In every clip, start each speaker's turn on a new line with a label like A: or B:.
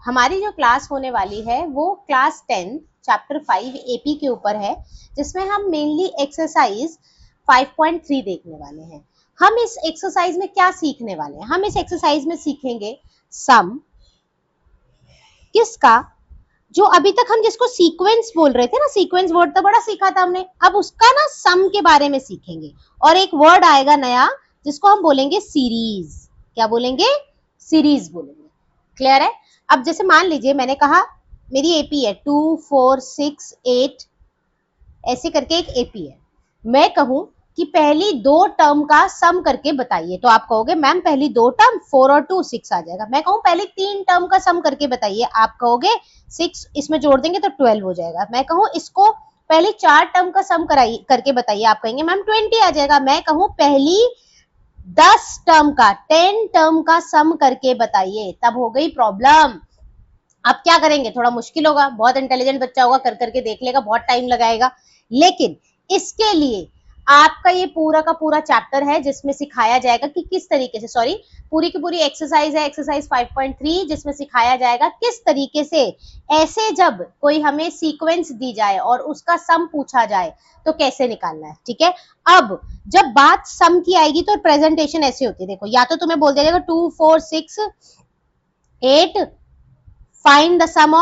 A: हमारी जो क्लास होने वाली है वो क्लास 10 चैप्टर 5 एपी के ऊपर है, जिसमें हम मेनली एक्सरसाइज 5.3 देखने वाले हैं। हम इस एक्सरसाइज में क्या सीखने वाले हैं? हम इस एक्सरसाइज में सीखेंगे सम किसका, जो अभी तक हम जिसको सीक्वेंस बोल रहे थे ना, सीक्वेंस वर्ड तो बड़ा सीखा था हमने, अब उसका ना सम के बारे में सीखेंगे। और एक वर्ड आएगा नया जिसको हम बोलेंगे सीरीज। क्या बोलेंगे? सीरीज बोलेंगे। क्लियर है? अब जैसे मान लीजिए मैंने कहा मेरी एपी है 2 4 6 8, ऐसे करके एक एपी है। मैं कहूं कि पहली दो टर्म का सम करके बताइए, तो आप कहोगे मैम पहली दो टर्म 4 और 2 6 आ जाएगा। मैं कहूं पहली तीन टर्म का सम करके बताइए, आप कहोगे 6 इसमें जोड़ देंगे तो 12 हो जाएगा। मैं कहूं इसको पहली चार टर्म का सम करके बताइए, आप कहेंगे मैम 20 आ जाएगा। मैं कहूं पहली 10 टर्म का 10 टर्म का सम करके बताइए, तब हो गई प्रॉब्लम। अब क्या करेंगे? थोड़ा मुश्किल होगा, बहुत इंटेलिजेंट बच्चा होगा कर करके देख लेगा, बहुत टाइम लगाएगा। लेकिन इसके लिए आपका ये पूरा का पूरा चैप्टर है जिसमें सिखाया जाएगा कि किस तरीके से, सॉरी पूरी की पूरी एक्सरसाइज है, एक्सरसाइज 5.3, जिसमें सिखाया जाएगा किस तरीके से ऐसे जब कोई हमें सीक्वेंस दी जाए और उसका सम पूछा जाए तो कैसे निकालना है। ठीक है, अब जब बात सम की आएगी तो प्रेजेंटेशन ऐसे होती है। देखो, या तो तुम्हें बोल दिया जाएगा 2 4 6 8 find the sum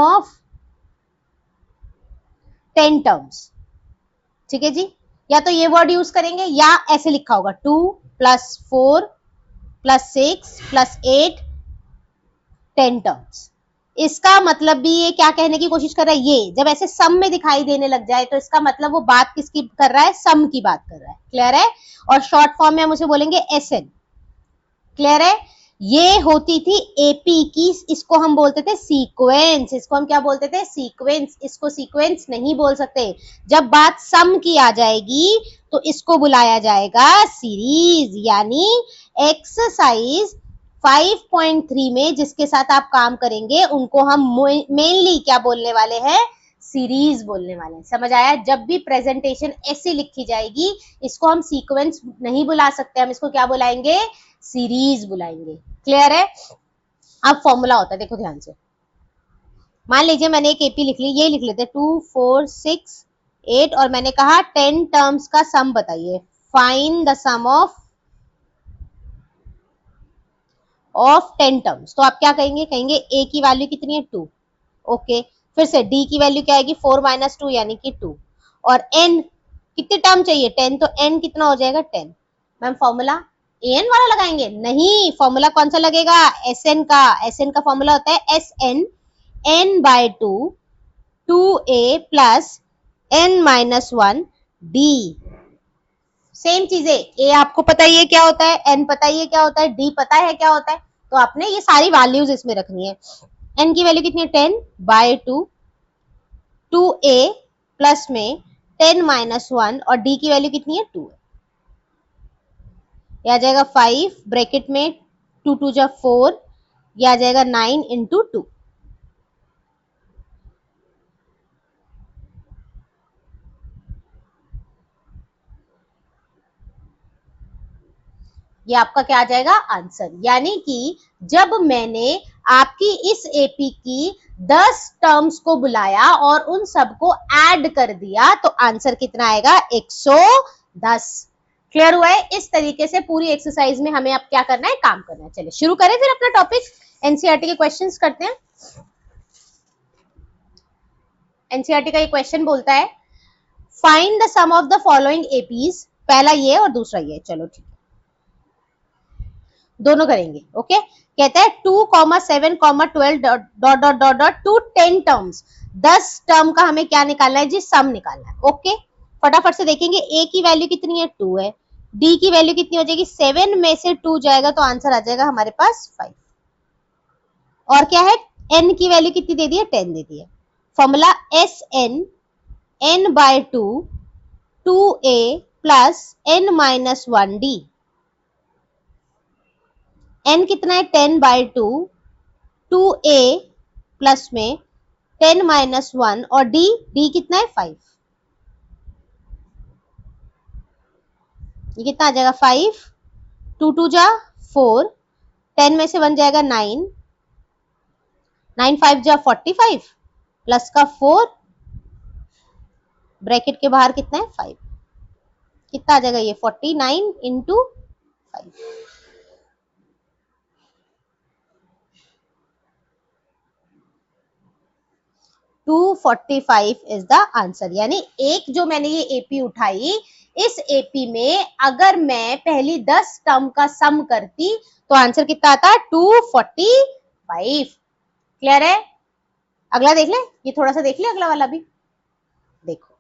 A: of 10 terms। ठीक है जी, या तो ये वर्ड यूज करेंगे या ऐसे लिखा होगा 2 + 4 + 6 + 8 10 टर्म्स। इसका मतलब भी ये क्या कहने की कोशिश कर रहा है, ये जब ऐसे सम में दिखाई देने लग जाए तो इसका मतलब वो बात किसकी कर रहा है? सम की बात कर रहा है। क्लियर है? और शॉर्ट फॉर्म में हम उसे बोलेंगे एसएन। क्लियर है? ये होती थी एपी की, इसको हम बोलते थे सीक्वेंस। इसको हम क्या बोलते थे? सीक्वेंस। इसको सीक्वेंस नहीं बोल सकते। जब बात सम की आ जाएगी तो इसको बुलाया जाएगा सीरीज। यानी एक्सरसाइज 5.3 में जिसके साथ आप काम करेंगे उनको हम मेनली क्या बोलने वाले हैं? सीरीज बोलने वाले हैं। समझ आया? जब भी प्रेजेंटेशन ऐसी लिखी जाएगी इसको हम सीक्वेंस नहीं बुला सकते, हम इसको क्या बुलाएंगे? सीरीज बुलाएंगे। क्लियर है? अब फॉर्मूला होता है, देखो ध्यान से। मान लीजिए मैंने एक एपी लिख ली, ये लिख लेते 2 4 6 8 और मैंने कहा 10 टर्म्स का सम बताइए। Find the sum of 10 terms. तो आप क्या कहेंगे? कहेंगे ए की वैल्यू कितनी है? 2। ओके, फिर से डी की वैल्यू क्या आएगी? 4 - 2 यानी कि 2। और एन कितने टर्म चाहिए? 10, तो एन कितना हो जाएगा? 10। मैम फॉर्मूला एन वाला लगाएंगे? नहीं, फॉर्मूला कौन सा लगेगा? एसएन का। एसएन का फॉर्मूला होता है SN n/2 2a plus n-1 d। Same चीजें, ए आपको पता ही है क्या होता है, एन पता ही है क्या होता है, डी पता है क्या होता है, तो आपने ये सारी वैल्यूज इसमें रखनी है। एन की वैल्यू कितनी है? 10/2 2a प्लस में 10-1 और d की वैल्यू कितनी है? 2 है। यह आ जाएगा 5 ब्रैकेट में 2 2 जा 4, यह आ जाएगा 9 × 2। ये आपका क्या आ जाएगा? आंसर। यानी कि जब मैंने आपकी इस एपी की 10 टर्म्स को बुलाया और उन सबको ऐड कर दिया तो आंसर कितना आएगा? 110। क्लियर हुआ है? इस तरीके से पूरी एक्सरसाइज में हमें अब क्या करना है? काम करना है। चलिए शुरू करें फिर अपना टॉपिक। एनसीईआरटी के क्वेश्चंस करते हैं। एनसीईआरटी का ये क्वेश्चन बोलता है find the sum of the following APs. पहला ये और दूसरा ये। चलो ठीक, दोनों करेंगे। ओके, कहता है 2, 7, 12 टू 10 टर्म्स। 10 टर्म का हमें क्या निकालना है जी? सम निकालना है। ओके, फटाफट से देखेंगे ए की वैल्यू कितनी है? 2 है। डी की वैल्यू कितनी हो जाएगी? 7 में से 2 जाएगा तो आंसर आ जाएगा हमारे पास 5। और क्या है? एन की वैल्यू कितनी दे दी है? 10 दे दी है। Formula S N n/2 2a plus n-1 d। n कितना है? 10/2 2a प्लस में 10-1 और d कितना है? 5। ये कितना आ जाएगा? 5 2 2 जा 4, 10 में से 1 जाएगा 9, 9 5 जा 45 प्लस का 4 ब्रैकेट के बाहर कितना है 5, कितना आ जाएगा ये 49 इंटू 5। 245 is the answer. यानी एक जो मैंने ये एपी उठाई, इस एपी में अगर मैं पहली 10 टर्म का सम करती तो आंसर कितना आता? 245। क्लियर है? अगला देख ले, ये थोड़ा सा देख ले अगला वाला भी। देखो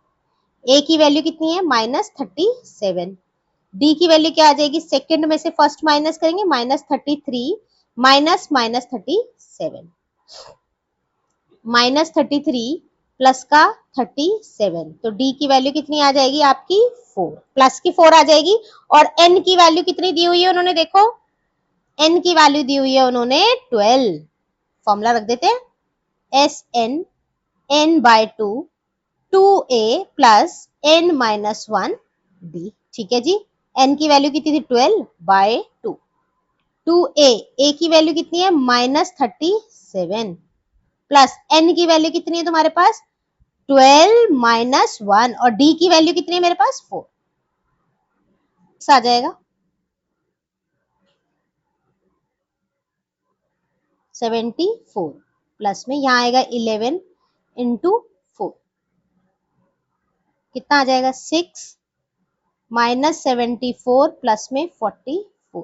A: ए की वैल्यू कितनी है -37, डी की वैल्यू क्या आ जाएगी, सेकंड में से फर्स्ट माइनस करेंगे -33 माइनस -37, -33 प्लस का 37, तो डी की वैल्यू कितनी आ जाएगी आपकी 4, प्लस की 4 आ जाएगी। और एन की वैल्यू कितनी दी हुई है उन्होंने, देखो एन की वैल्यू दी हुई है उन्होंने 12। फॉर्मूला रख देते हैं, S N N by 2 2a plus n minus 1 d। ठीक है जी, n की वैल्यू कितनी थी 12 बाय 2, 2a a की वैल्यू कितनी है -37 प्लस n की वैल्यू कितनी है तुम्हारे पास 12 माइनस 1 और d की वैल्यू कितनी है मेरे पास 4 आ जाएगा 74 प्लस में यहाँ आएगा 11 इंटू 4, कितना आ जाएगा 6 माइनस 74 प्लस में 44।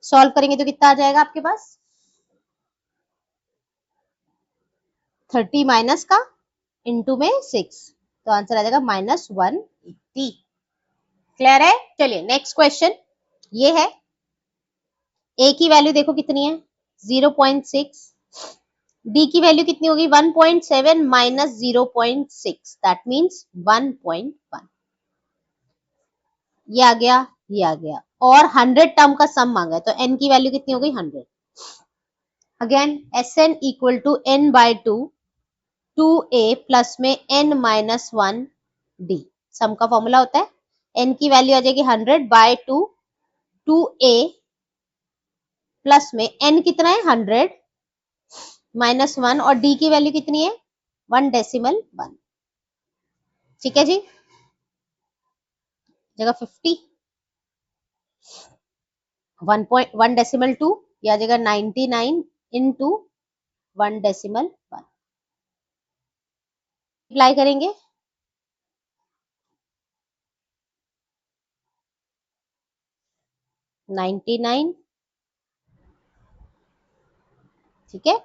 A: सॉल्व करेंगे तो कितना आ जाएगा आपके पास 30 माइनस का इंटू में 6, तो आंसर आ जाएगा -180। क्लियर है? चलिए नेक्स्ट क्वेश्चन ये है, ए की वैल्यू देखो कितनी है 0.6, डी की वैल्यू कितनी होगी 1.7 माइनस 0.6 दैट मीन्स 1.1। ये आ गया, ये आ गया, और 100 टर्म का सम मांगा है तो n की वैल्यू कितनी हो गई 100। Again S N equal to n bye 2 2a plus में n माइनस 1 d। सम का फॉर्मूला होता है n की वैल्यू आ जाएगी 100 बाय 2 2a प्लस में n कितना है 100 माइनस 1 और d की वैल्यू कितनी है 1.1। ठीक है जी, जगह 50 1.1.2 या जगह 99 इंटू 1.1 अप्लाई करेंगे, ठीक है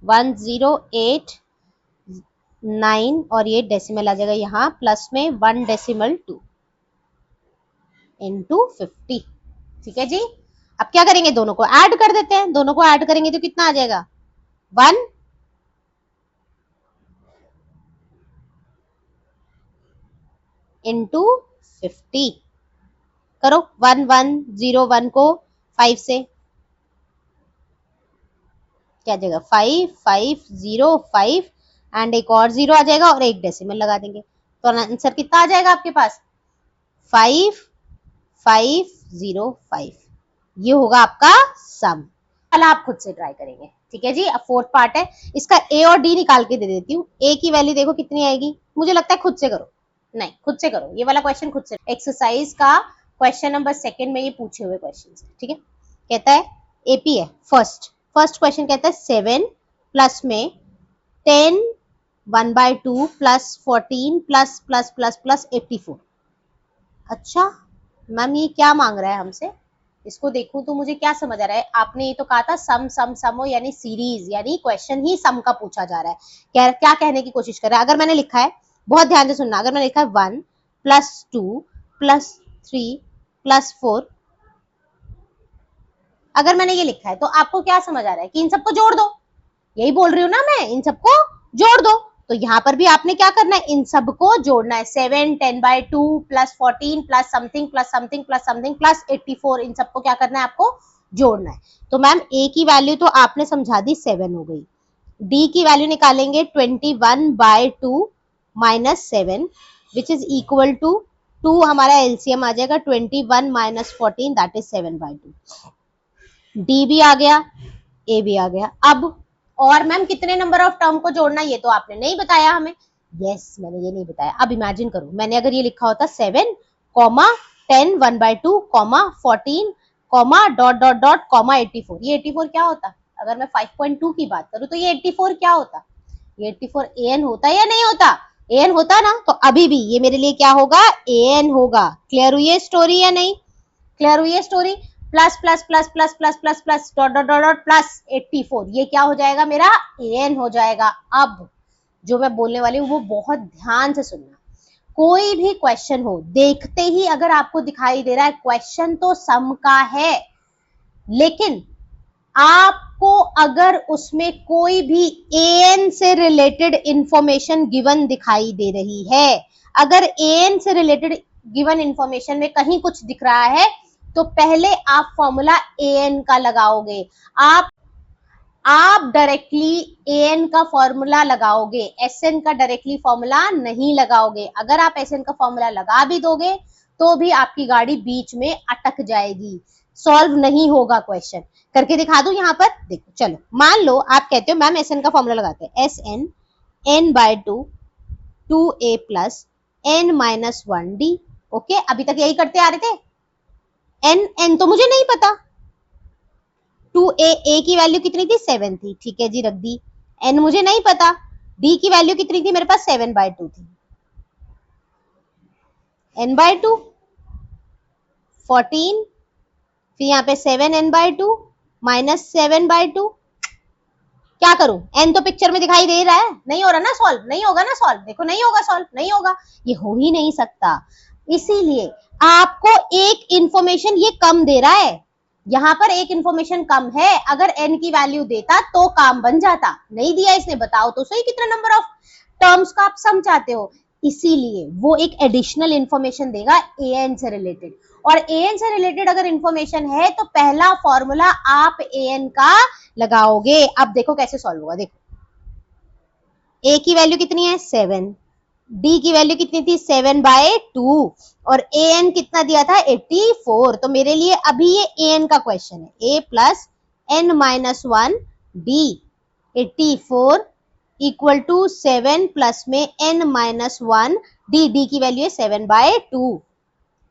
A: 1089 और ये डेसिमल आ जाएगा यहाँ प्लस में 1.2 इंटू 50। ठीक है जी, अब क्या करेंगे दोनों को ऐड कर देते हैं, दोनों को ऐड करेंगे तो कितना आ जाएगा 1 इंटू 50। करो 1101 को 5 से क्या आ जाएगा 5505 एंड एक और 0 आ जाएगा और एक डेसिमल लगा देंगे तो आंसर कितना आ जाएगा आपके पास 5505। ये होगा आपका सम। वाला आप खुद से ट्राई करेंगे। ठीक है जी, अब फोर्थ पार्ट है, इसका ए और डी निकाल के दे देती हूँ। ए की वैल्यू देखो कितनी आएगी, मुझे लगता है खुद से करो, नहीं खुद से करो, ये वाला क्वेश्चन खुद से, एक्सरसाइज का क्वेश्चन नंबर 2 में ये पूछे हुए क्वेश्चन। ठीक है, कहता है एपी है, फर्स्ट क्वेश्चन कहता है 7 प्लस में 10 1/2 plus 14 plus plus plus plus 84। अच्छा मैम ये क्या मांग रहा है हमसे, इसको देखूं तो मुझे क्या समझ आ रहा है, आपने ये तो कहा था सम सम समो यानी सीरीज, यानी क्वेश्चन ही सम का पूछा जा रहा है। क्या कहने की कोशिश कर रहा है, अगर मैंने लिखा है, बहुत ध्यान से सुनना, अगर मैंने लिखा है 1 प्लस 2 प्लस 3 प्लस 4, अगर मैंने ये लिखा है तो आपको क्या समझ आ रहा है कि इन सबको जोड़ दो, यही बोल रही हूँ ना मैं, इन सबको जोड़ दो। तो यहाँ पर भी आपने क्या करना है, इन सबको जोड़ना है, 7 10/2 plus 14 plus something plus something plus something plus 84, इन सबको क्या करना है आपको जोड़ना है। तो मैम ए की वैल्यू तो आपने समझा दी 7 हो गई, डी की वैल्यू निकालेंगे 21/2 minus 7 which is equal to 2, हमारा एलसीएम आ जाएगा 21 माइनस 14 दैट इज 7/2। डी भी आ गया, ए भी आ गया। अब और मैम कितने नंबर ऑफ टर्म को जोड़ना, ये तो आपने नहीं बताया हमें। यस, मैंने ये नहीं बताया। अब इमेजिन करो, मैंने अगर ये लिखा होता 7, 10, 1/2, 14, डॉट डॉट डॉट, 84, ये 84 क्या होता? अगर मैं 5.2 की बात करूं तो ये 84 क्या होता? ये 84 an होता या नहीं होता? an होता ना, तो अभी भी ये मेरे लिए क्या होगा? an होगा। क्लियर हुई है स्टोरी या नहीं? क्लियर हुई है story? Plus plus plus plus plus plus plus dot dot dot dot plus 84, ये क्या हो जाएगा? मेरा an हो जाएगा। अब जो मैं बोलने वाली हूँ वो बहुत ध्यान से सुनना। कोई भी क्वेश्चन हो, देखते ही अगर आपको दिखाई दे रहा है क्वेश्चन तो सम का है, लेकिन आपको अगर उसमें कोई भी an से रिलेटेड इंफॉर्मेशन गिवन दिखाई दे रही है, अगर an से रिलेटेड गिवन इंफॉर्मेशन में कहीं कुछ दिख रहा है, तो पहले आप फॉर्मूला an का लगाओगे। आप डायरेक्टली an का फॉर्मूला लगाओगे, sn का डायरेक्टली फॉर्मूला नहीं लगाओगे। अगर आप sn का फॉर्मूला लगा भी दोगे तो भी आपकी गाड़ी बीच में अटक जाएगी, सॉल्व नहीं होगा क्वेश्चन। करके दिखा दूं यहाँ पर, देखो। चलो मान लो आप कहते हो मैम sn का फॉर्मूला लगाते हैं, sn n/2 2a plus n-1d। Okay, अभी तक यही करते आ रहे थे। n तो मुझे नहीं पता, 2a, a की वैल्यू कितनी थी? 7 थी, ठीक है जी, रख दी। n मुझे नहीं पता, d की वैल्यू कितनी थी मेरे पास? 7/2 थी। n/2 14, फिर यहाँ पे 7n/2 माइनस 7/2। क्या करूं? n तो पिक्चर में दिखाई दे रहा है, नहीं हो रहा ना सॉल्व, नहीं होगा ना सॉल्व, देखो नहीं होगा सॉल्व, नहीं होगा, ये हो ही नहीं सकता। इसीलिए आपको एक इंफॉर्मेशन ये कम दे रहा है, यहाँ पर एक इंफॉर्मेशन कम है। अगर n की वैल्यू देता तो काम बन जाता, नहीं दिया इसने। बताओ तो सही कितना नंबर ऑफ टर्म्स का आप सम चाहते हो, इसीलिए वो एक एडिशनल इंफॉर्मेशन देगा an से रिलेटेड। और an से रिलेटेड अगर इंफॉर्मेशन है तो पहला फॉर्मूला आप an का लगाओगे। अब देखो कैसे सॉल्व होगा, देखो। a की वैल्यू कितनी है? 7, d की वैल्यू कितनी थी? 7/2, और an कितना दिया था? 84। तो मेरे लिए अभी ये an का क्वेश्चन है। a plus n-1 d 84 equal to 7 plus में n-1 d की वैल्यू है 7/2।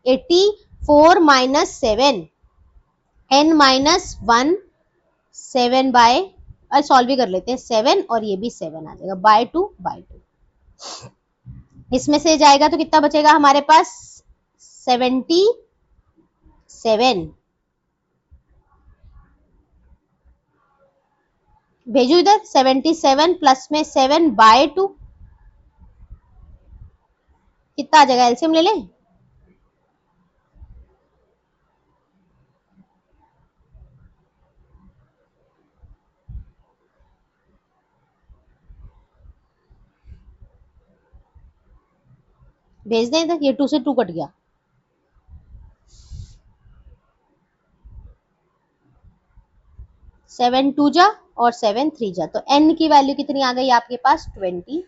A: 84 माइनस 7 n-1 7 सॉल्व भी कर लेते हैं, 7 और ये भी 7 आ जाएगा, बाय 2। इसमें से जाएगा तो कितना बचेगा हमारे पास? 77। भेजू इधर, 77 प्लस में 7/2 कितना आ जाएगा? एलसीएम ले लें। भेज दें इधर, ये 2 से 2 कट गया। 7 2 जा और 7 3 जा, तो n की वैल्यू कितनी आ गई आपके पास? 23।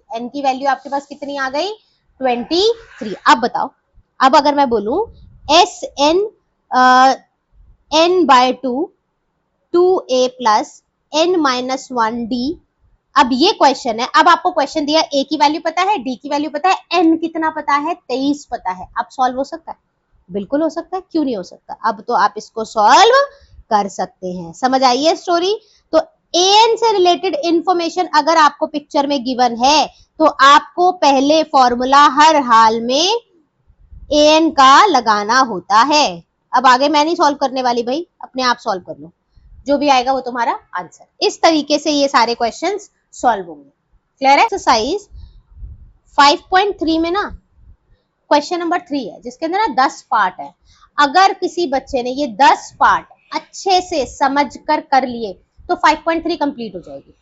A: n की वैल्यू आपके पास कितनी आ गई? 23। अब बताओ, अब अगर मैं बोलूं sn n/2 2a plus n-1d। अब ये क्वेश्चन है, अब आपको क्वेश्चन दिया, a की वैल्यू पता है, d की वैल्यू पता है, n कितना पता है? 23 पता है। अब सॉल्व हो सकता है? बिल्कुल हो सकता है, क्यों नहीं हो सकता? अब तो आप इसको सॉल्व कर सकते हैं। समझ आई है स्टोरी? तो an से रिलेटेड इंफॉर्मेशन अगर आपको पिक्चर में गिवन है तो आपको पहले फॉर्मूला हर हाल में an का लगाना होता है। अब आगे मैं नहीं सॉल्व करने वाली भाई, अपने आप सॉल्व कर लो, जो भी आएगा वो तुम्हारा आंसर। इस तरीके से ये सारे क्वेश्चंस सॉल्व होंगे। क्लियर है? एक्सरसाइज 5.3 में ना क्वेश्चन नंबर 3 है, जिसके अंदर ना 10 पार्ट है। अगर किसी बच्चे ने ये 10 पार्ट अच्छे से समझ कर लिए तो 5.3 कंप्लीट हो जाएगी।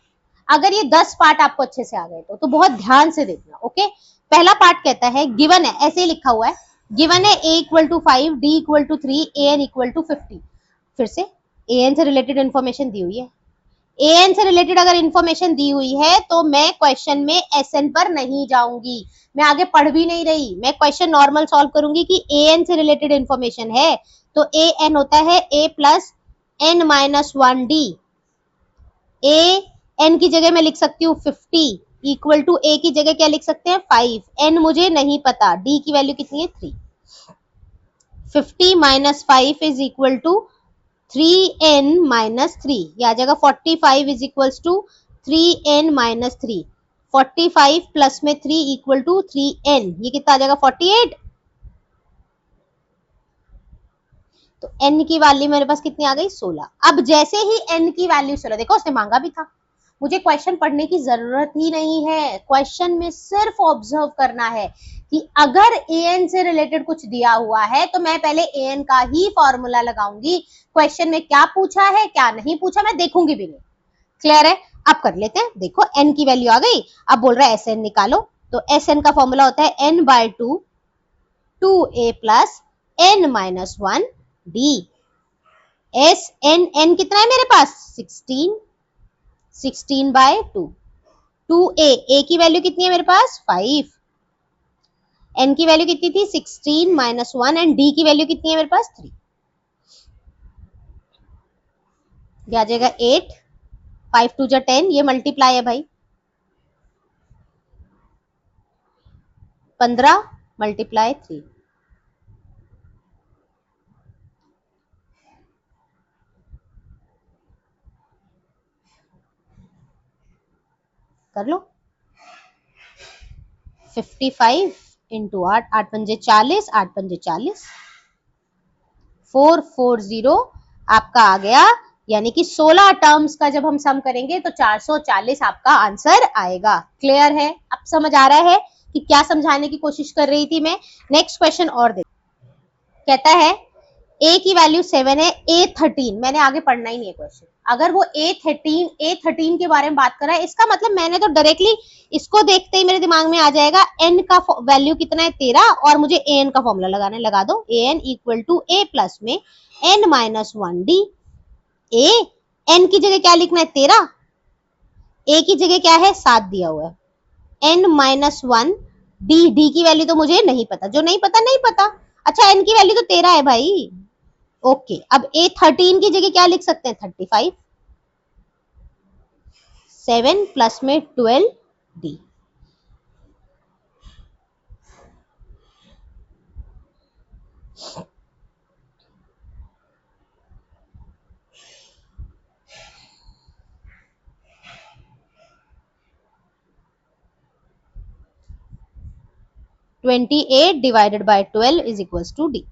A: अगर ये 10 पार्ट आपको अच्छे से आ गए तो बहुत ध्यान से देखना। ओके, पहला पार्ट कहता है, गिवन है, ऐसे ही लिखा हुआ है, गिवन है a equal to 5, d equal to 3, an equal to 50। फिर से an से रिलेटेड इंफॉर्मेशन दी हुई है। an से रिलेटेड अगर इंफॉर्मेशन दी हुई है तो मैं क्वेश्चन में sn पर नहीं जाऊंगी, मैं आगे पढ़ भी नहीं रही, मैं क्वेश्चन नॉर्मल सॉल्व करूंगी कि an से रिलेटेड इंफॉर्मेशन है तो an होता है a प्लस n-1d। n की जगह मैं लिख सकती हूँ 50 इक्वल टू a की जगह क्या लिख सकते हैं 5, n मुझे नहीं पता, d की वैल्यू कितनी है 3, 50 minus 5 is equal to 3n minus 3, ये आ जाएगा 45 is equals to 3n minus 3, 45 plus में 3 इक्वल टू 3n, ये कितना आ जाएगा 48। तो n की वैल्यू मेरे पास कितनी आ गई 16। अब जैसे ही n की वैल्यू 16, देखो उसने मांगा भी था, मुझे क्वेश्चन पढ़ने की जरूरत ही नहीं है, क्वेश्चन में सिर्फ ऑब्जर्व करना है कि अगर an से रिलेटेड कुछ दिया हुआ है तो मैं पहले an का ही फॉर्मूला लगाऊंगी, क्वेश्चन में क्या पूछा है क्या नहीं पूछा मैं देखूंगी भी नहीं। क्लियर है? अब कर लेते हैं, देखो n की वैल्यू आ गई, अब बोल रहा है Sn निकालो, तो Sn का फॉर्मूला होता है n bye 2 2a plus n minus 1 d। n कितना है मेरे पास 16, 16 बाय 2, 2a, a की वैल्यू कितनी है मेरे पास 5, n की वैल्यू कितनी थी 16 माइनस 1 एंड d की वैल्यू कितनी है मेरे पास 3, ये आ जाएगा 8, 5 2 जा 10, ये मल्टीप्लाई है भाई, 15 मल्टीप्लाई 3, कर लो 55 इंटू 8, 8 पंजे 40, 8 पंजे 40, 440 आपका आ गया, यानी कि 16 टर्म्स का जब हम सम करेंगे तो 440 आपका आंसर आएगा। क्लियर है? अब समझ आ रहा है कि क्या समझाने की कोशिश कर रही थी मैं। नेक्स्ट क्वेश्चन और देख, कहता है a की वैल्यू 7 है, a13, मैंने आगे पढ़ना ही नहीं है क्वेश्चन, अगर वो a13 के बारे में बात कर रहा है इसका मतलब मैंने तो डायरेक्टली इसको देखते ही मेरे दिमाग में आ जाएगा n का वैल्यू कितना है 13 और मुझे an का फॉर्मूला लगाना है, लगा दो, an equal to a plus में n minus 1 d। a n की जगह क्या लिखना है 13, a की जगह क्या है 7 दिया हुआ है, n माइनस 1 d की वैल्यू तो मुझे नहीं पता, जो नहीं पता नहीं पता। अच्छा n की वैल्यू तो 13 है भाई, ओके। अब a13 की जगह क्या लिख सकते हैं 35, 7 प्लस में 12 d। Twenty eight divided by 12 is equals to D.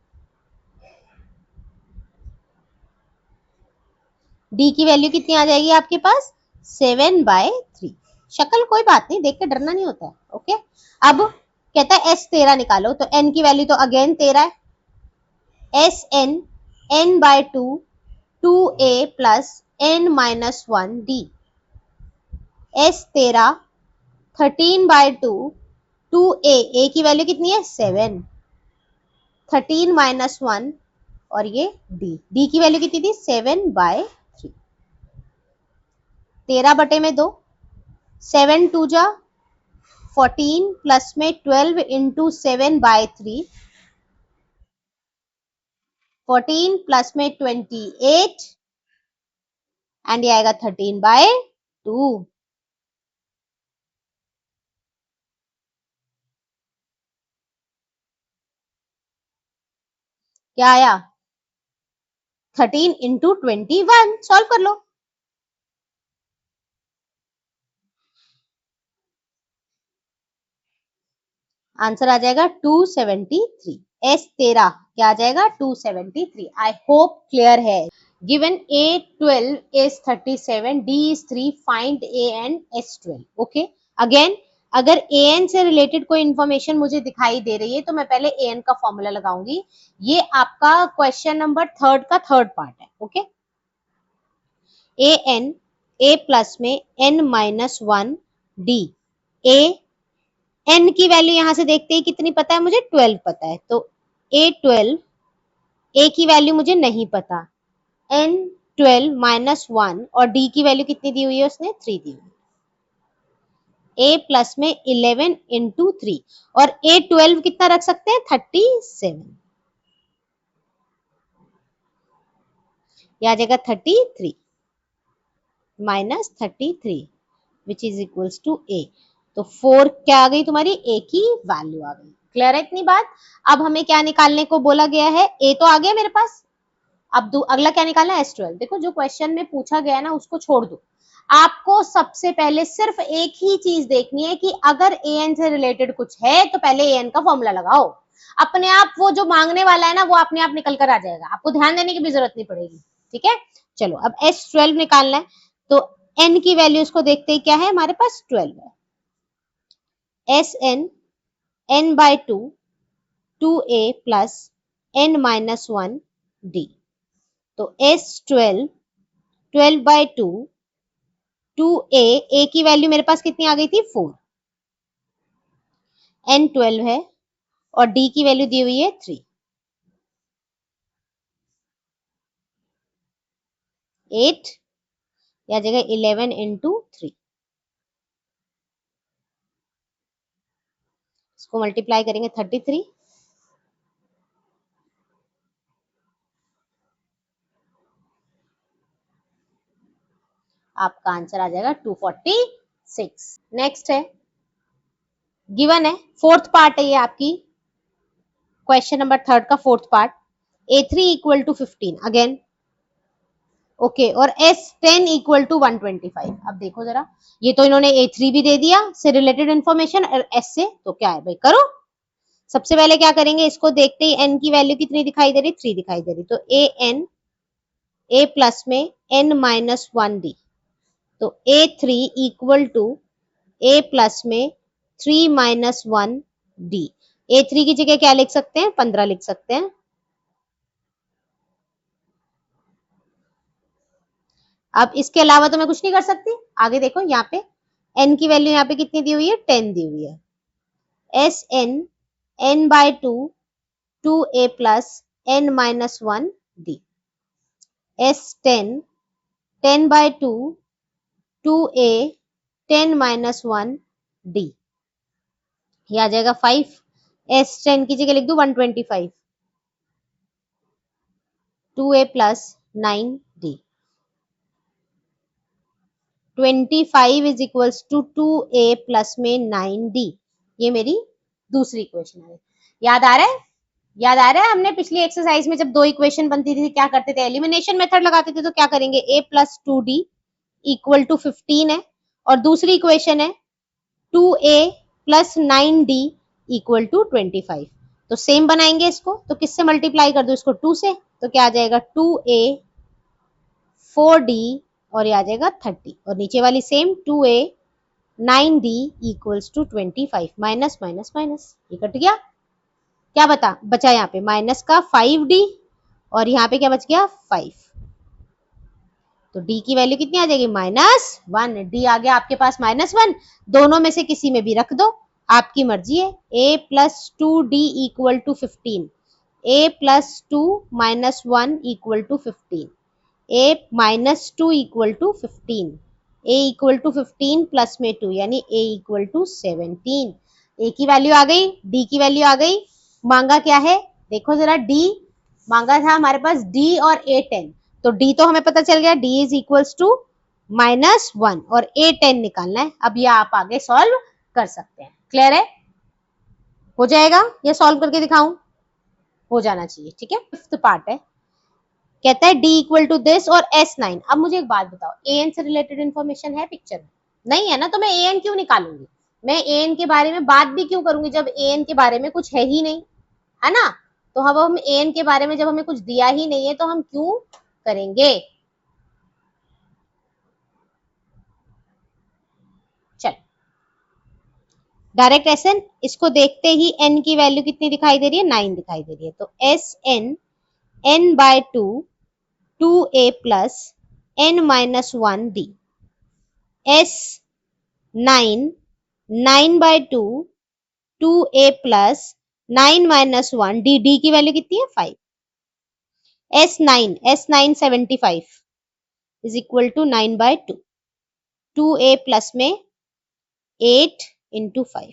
A: D की वैल्यू कितनी आ जाएगी आपके पास 7/3। शक्ल कोई बात नहीं, देख के डरना नहीं होता है, ओके। अब कहता है S13 निकालो, तो n की वैल्यू तो अगेन 13 है, Sn n/2 2a plus n minus 1 d। S13 13/2 2a, a की वैल्यू कितनी है 7, 13 माइनस 1 और ये d की वैल्यू कितनी थी 7/3, 13/2, 7 2 जा 14 प्लस में 12 इंटू 7/3, 14 प्लस में 28 एंड ये आएगा 13/2। क्या आया 13 इंटू 21, सॉल्व कर लो। आंसर आ जाएगा 273। S13 क्या आ जाएगा 273। आई होप क्लियर है। Given A12 is 37, D is 3, find A and S12। Okay, again अगर an से रिलेटेड कोई इंफॉर्मेशन मुझे दिखाई दे रही है तो मैं पहले an का फॉर्मूला लगाऊंगी। ये आपका क्वेश्चन नंबर थर्ड का थर्ड पार्ट है, ओके। an a प्लस में n minus 1 d। a n की वैल्यू यहां से देखते ही कितनी पता है मुझे 12 पता है, तो a12, a की वैल्यू मुझे नहीं पता, n12 माइनस 1 और d की वैल्यू कितनी दी हुई है उसने 3 दी हुई है, a प्लस में 11 इंटू 3 और a12 कितना रख सकते हैं 37, ये आ जाएगा 33 minus 33। Which is equals to A. तो 4 क्या आ गई तुम्हारी, ए की वैल्यू आ गई। क्लियर है इतनी बात। अब हमें क्या निकालने को बोला गया है, ए तो आ गया मेरे पास। अब अगला क्या निकालना है, S12। देखो जो क्वेश्चन में पूछा गया है ना उसको छोड़ दो, आपको सबसे पहले सिर्फ एक ही चीज देखनी है कि अगर an से रिलेटेड कुछ है तो पहले an का फॉर्मूला लगाओ। अपने आप वो जो मांगने वाला है ना वो अपने आप निकल कर आ जाएगा, आपको ध्यान देने की भी जरूरत नहीं पड़ेगी। ठीक है, चलो अब S12 निकालना है। तो n की वैल्यूज को देखते ही क्या है हमारे पास 12 है। Sn n by 2 2a plus n minus 1 d। तो S12 12 by 2 2a, a की वैल्यू मेरे पास कितनी आ गई थी 4, n 12 है और d की वैल्यू दी हुई है 3, 8 या जगह 11 इंटू 3। इसको मल्टीप्लाई करेंगे 33, आपका आंसर आ जाएगा 246। नेक्स्ट है, गिवन है, फोर्थ पार्ट है ये आपकी क्वेश्चन नंबर थर्ड का fourth part. A3 equal to 15 again, okay, और S10 इक्वल टू 125। अब देखो जरा, ये तो इन्होंने A3 भी दे दिया से रिलेटेड इंफॉर्मेशन, और S से तो क्या है भाई, करो। सबसे पहले क्या करेंगे, इसको देखते ही n की वैल्यू कितनी दिखाई दे रही, 3 दिखाई दे रही, तो a प्लस में n माइनस 1d। तो A3 equal to a plus में 3 माइनस 1d। A3 की जगह क्या लिख सकते हैं, 15 लिख सकते हैं। अब इसके अलावा तो मैं कुछ नहीं कर सकती। आगे देखो यहाँ पे n की वैल्यू यहाँ पे कितनी दी हुई है, 10 दी हुई है। Sn n bye 2 2a plus n minus 1d। S10 10 by 2 2a 10 minus 1d, ये आ जाएगा 5। S10 की जगह लिख दू 125, 2a plus 9d। 25 is equals to 2a plus में 9d। ये मेरी दूसरी इक्वेशन है। याद आ रहा है, याद आ रहा है, हमने पिछली एक्सरसाइज में जब दो इक्वेशन बनती थी क्या करते थे, एलिमिनेशन मेथड लगाते थे। तो क्या करेंगे, a plus 2d equal to 15 है, और दूसरी इक्वेशन है 2a plus 9d equal to 25। तो सेम बनाएंगे इसको, तो किससे मल्टीप्लाई कर दो इसको, 2 से, तो क्या आ जाएगा 2a 4d, और ये आ जाएगा 30, और नीचे वाली same 2a 9d equals to 25। Minus minus minus, ये कट गया। क्या बचा यहाँ पे माइनस का 5d, और यहाँ पे क्या बच गया 5। तो d की वैल्यू कितनी आ जाएगी, -1। d आ गया आपके पास -1, दोनों में से किसी में भी रख दो, आपकी मर्जी है। a plus 2d equal to 15, a plus 2 minus 1 equal to 15, a minus 2 equal to 15, a equal to 15 plus में 2 यानी a इक्वल टू 17। a की वैल्यू आ गई, d की वैल्यू आ गई, मांगा क्या है देखो जरा, d मांगा था हमारे पास d और a10। तो d तो हमें पता चल गया, d इज इक्वल्स टू -1, और a10 निकालना है। अब ये आप आगे सॉल्व कर सकते हैं। क्लियर है, हो जाएगा, ये सॉल्व करके दिखाऊं, हो जाना चाहिए। ठीक है, फिफ्थ पार्ट है, कहता है d इक्वल टू दिस और S9। अब मुझे एक बात बताओ, an से रिलेटेड इंफॉर्मेशन है पिक्चर में, नहीं है ना, तो मैं an क्यों निकालूंगी, मैं an के बारे में बात भी क्यों करूंगी जब an के बारे में कुछ है ही नहीं, है ना। तो अब हम an के बारे में जब हमें कुछ दिया ही नहीं है तो हम क्यों करेंगे। चल डायरेक्ट SN, इसको देखते ही n की वैल्यू कितनी दिखाई दे रही है, 9 दिखाई दे रही है। तो SN n bye 2 2a plus n minus 1d। S9 9 by 2 2a plus 9 minus 1 d की वैल्यू कितनी है 5। S9 75 is equal to 9 by 2, 2a plus में 8 इंटू 5,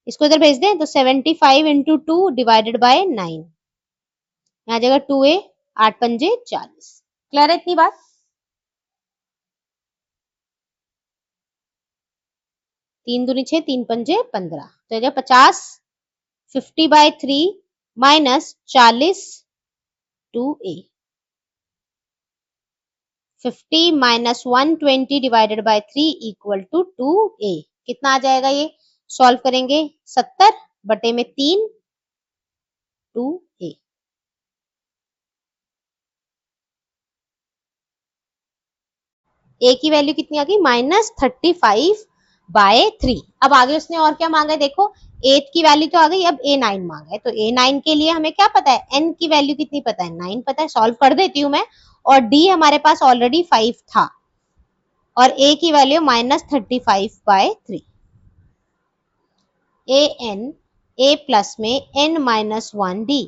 A: इसको इधर भेज दें तो 75 इंटू 2 डिवाइडेड बाय 9, यहाँ जगह 2a 8 पंजे 40। क्लियर है इतनी बात। 3 दूनी 6, 3 पंजे 15, तो ये 50, 50/3 minus 40 2a, 50 minus 120 divided by 3 equal to 2a। कितना आ जाएगा ये? सॉल्व करेंगे 70 बटे में 3 2a। a की वैल्यू कितनी आ गई? -35/3। अब आगे उसने और क्या मांगा है देखो, 8 की वैल्यू तो आ गई, अब a9 मांगा है, तो a9 के लिए हमें क्या पता है? n की वैल्यू कितनी पता है? 9 पता है। सॉल्व कर देती हूँ मैं, और d हमारे पास ऑलरेडी 5 था, और a की वैल्यू -35/3। a प्लस में n-1d,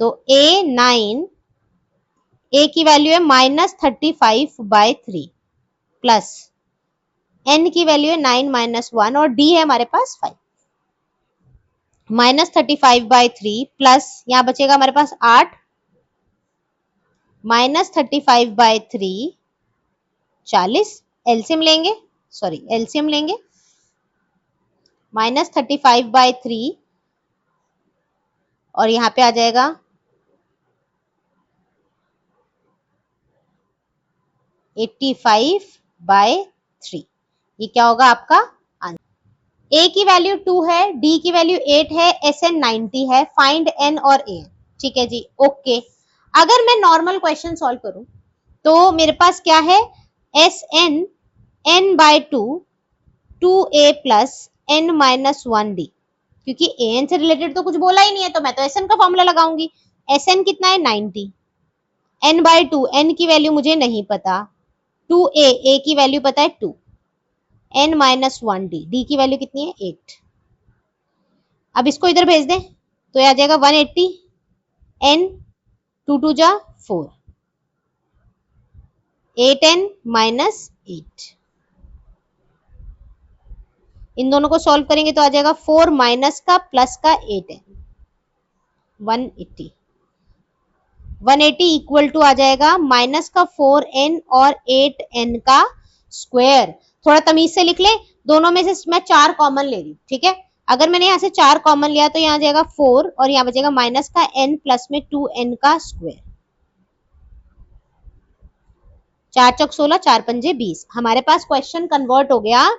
A: तो a9 a की वैल्यू है -35/3 प्लस n की वैल्यू है 9 - 1 और d है हमारे पास 5। -35/3 प्लस यहां बचेगा हमारे पास 8 -35/3 40, एलसीएम लेंगे, सॉरी एलसीएम लेंगे, -35/3 और यहां पे आ जाएगा 85/3। ये क्या होगा आपका आंसर? a की वैल्यू 2 है, d की वैल्यू 8 है, sn 90 है, फाइंड n और an। ठीक है जी, ओके। अगर मैं नॉर्मल क्वेश्चन सॉल्व करूं तो मेरे पास क्या है? sn n/2 2a plus n-1d, क्योंकि an से रिलेटेड तो कुछ बोला ही नहीं है, तो मैं तो sn का फॉर्मूला लगाऊंगी। sn कितना है? 90, n/2, n की वैल्यू मुझे नहीं पता, 2a, a की वैल्यू पता है 2, n-1d, d की वैल्यू कितनी है? 8। अब इसको इधर भेज दें तो ये आ जाएगा 180, n 2 2 जा 4, 8n - 8। इन दोनों को सॉल्व करेंगे तो आ जाएगा 4 माइनस का प्लस का 8n, 180। 180 इक्वल टू आ जाएगा माइनस का 4n और 8n का स्क्वायर। थोड़ा तमीज से लिख ले, दोनों में से मैं 4 कॉमन ले रही हूँ, ठीक है। अगर मैंने यहाँ से 4 कॉमन लिया तो यहाँ आ जाएगा 4 और यहाँ बचेगा माइनस का n प्लस में 2n का स्क्वायर। 4 चौक 16, 4 पंजे 20। हमारे पास क्वेश्चन कन्वर्ट हो गया,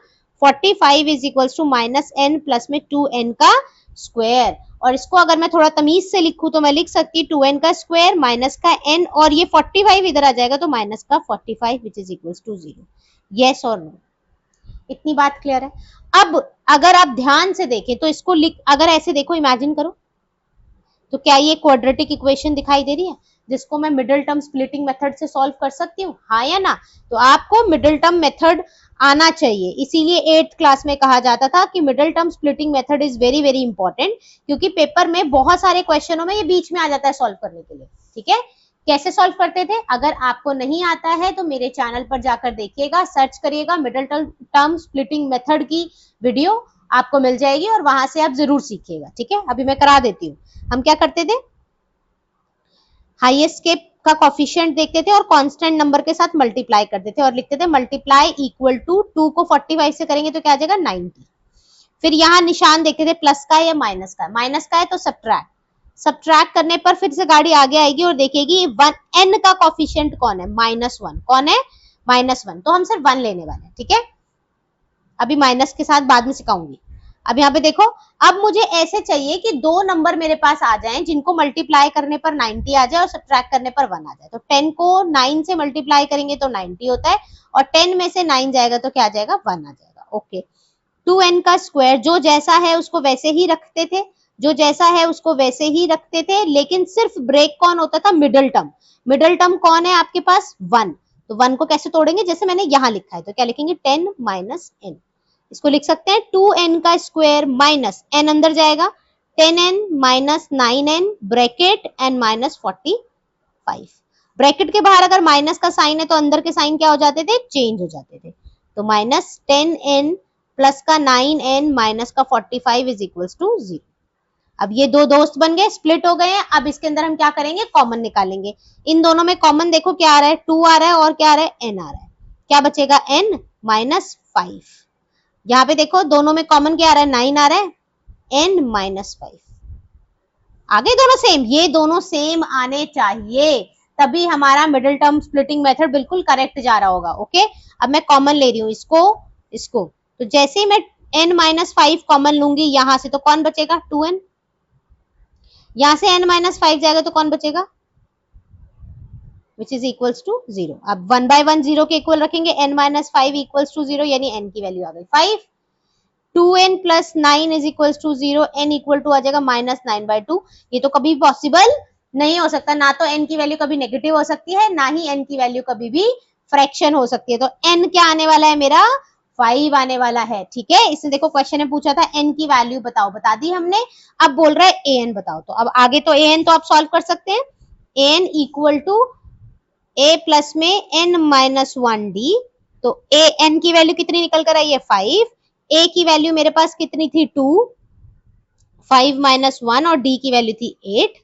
A: 45 is equal to minus n plus में 2n का स्क्वायर। और इसको अगर मैं थोड़ा तमीज से लिखूं तो मैं लिख सकती 2n का स्क्वायर माइनस का n, और ये 45 इधर आ जाएगा तो माइनस का 45 which is equal to 0। Yes और नो? इतनी बात क्लियर है? अब अगर आप ध्यान से देखें तो इसको लिख, अगर ऐसे देखो, इमेजिन करो, तो क्या ये क्वाड्रेटिक इक्वेशन दिखाई दे रही है जिसको मैं मिडिल टर्म स्प्लिटिंग मेथड से सॉल्व कर सकती हूँ? हाँ या ना? तो आपको मिडिल टर्म मेथड आना चाहिए, इसीलिए 8th क्लास में कहा जाता था कि middle term splitting method is very very important, क्योंकि पेपर में बहुत सारे क्वेश्चनों में ये बीच में आ जाता है सॉल्व करने के लिए। ठीक है, कैसे सॉल्व करते थे? अगर आपको नहीं आता है तो मेरे चैनल पर जाकर देखिएगा, सर्च करिएगा मिडिल टर्म स्प्लिटिंग मेथड की वीडियो आपको मिल जाएगी और वहां से आप जरूर सीखिएगा। ठीक है, अभी मैं करा देती हूँ। हम क्या करते थे? हाईएस्ट के का कॉफिशिएंट देखते थे और कांस्टेंट नंबर के साथ मल्टीप्लाई करते थे और लिखते थे मल्टीप्लाई इक्वल टू 2 को 45 से करेंगे तो क्या आ जाएगा? 90। फिर यहाँ निशान देखते थे प्लस का या माइनस का, माइनस का है तो सब्ट्रैक्ट, सब्ट्रैक्ट करने पर फिर से गाड़ी आगे आएगी और देखेगी n का कॉफिशिएंट कौन है? -1। कौन है? -1, तो हम सिर्फ 1 लेने वाले हैं। ठीक है, अभी माइनस के साथ बाद में सिखाऊंगी। अब यहाँ पे देखो, अब मुझे ऐसे चाहिए कि दो नंबर मेरे पास आ जाएं जिनको मल्टीप्लाई करने पर 90 आ जाए और सब्ट्रैक्ट करने पर 1 आ जाए। तो 10 को 9 से मल्टीप्लाई करेंगे तो 90 होता है, और 10 में से 9 जाएगा तो क्या आ जाएगा? 1 आ जाएगा। ओके, 2n का स्क्वायर जो जैसा है उसको वैसे ही रखते थे, जो जैसा है उसको वैसे ही रखते थे, लेकिन सिर्फ ब्रेक कौन होता था? Middle term. मिडिल टर्म कौन है आपके पास? 1। तो 1 को कैसे तोड़ेंगे? जैसे मैंने यहाँ लिखा है, तो क्या लिखेंगे? 10 माइनस n। इसको लिख सकते हैं 2n का स्क्वायर माइनस n अंदर जाएगा, 10n minus 9n bracket n minus 45। Bracket के बाहर अगर माइनस का साइन है तो अंदर के साइन क्या हो जाते थे? चेंज हो जाते थे। तो माइनस 10n प्लस का 9n माइनस का 45 इज इक्वल टू 0। अब ये दो दोस्त बन गए, स्प्लिट हो गए हैं। अब इसके अंदर हम क्या करेंगे? कॉमन निकालेंगे। इन दोनों में कॉमन देखो क्या आ रहा है? 2 आ रहा है और क्या आ रहा है? n आ रहा है। क्या बचेगा? n -5 यहाँ पे देखो दोनों में कॉमन क्या आ रहा है, 9 आ रहा है, n-5 आ गए दोनों सेम, ये दोनों सेम आने चाहिए, तभी हमारा मिडिल टर्म स्प्लिटिंग मेथड बिल्कुल करेक्ट जा रहा होगा। ओके, अब मैं कॉमन ले रही हूँ इसको इसको, तो जैसे ही मैं n-5 कॉमन लूंगी यहां से, तो कौन बचेगा, 2n। यहां से n-5 जाएगा तो कौन बचेगा, विच इज इक्वल्स टू 0। अब 1 by 1 0 के इक्वल रखेंगे, n-5 इक्वल्स टू 0, यानी n की वैल्यू आ गई 5। 2n plus 9 is equals to 0, n equal to आ जाएगा -9/2। ये तो कभी पॉसिबल नहीं हो सकता, ना तो n की वैल्यू कभी नेगेटिव हो सकती है, ना ही n की वैल्यू कभी भी फ्रैक्शन हो सकती है। तो n क्या आने वाला है मेरा, 5 आने वाला है। ठीक है, इसने देखो क्वेश्चन में पूछा था n की वैल्यू बताओ, बता दी हमने। अब बोल रहा है an बताओ, तो अब आगे तो an तो आप सॉल्व कर सकते हैं। an equal to a plus में n-1d, तो a n की वैल्यू कितनी निकल कर आई है, 5। a की वैल्यू मेरे पास कितनी थी, 2, 5 - 1, और d की वैल्यू थी 8।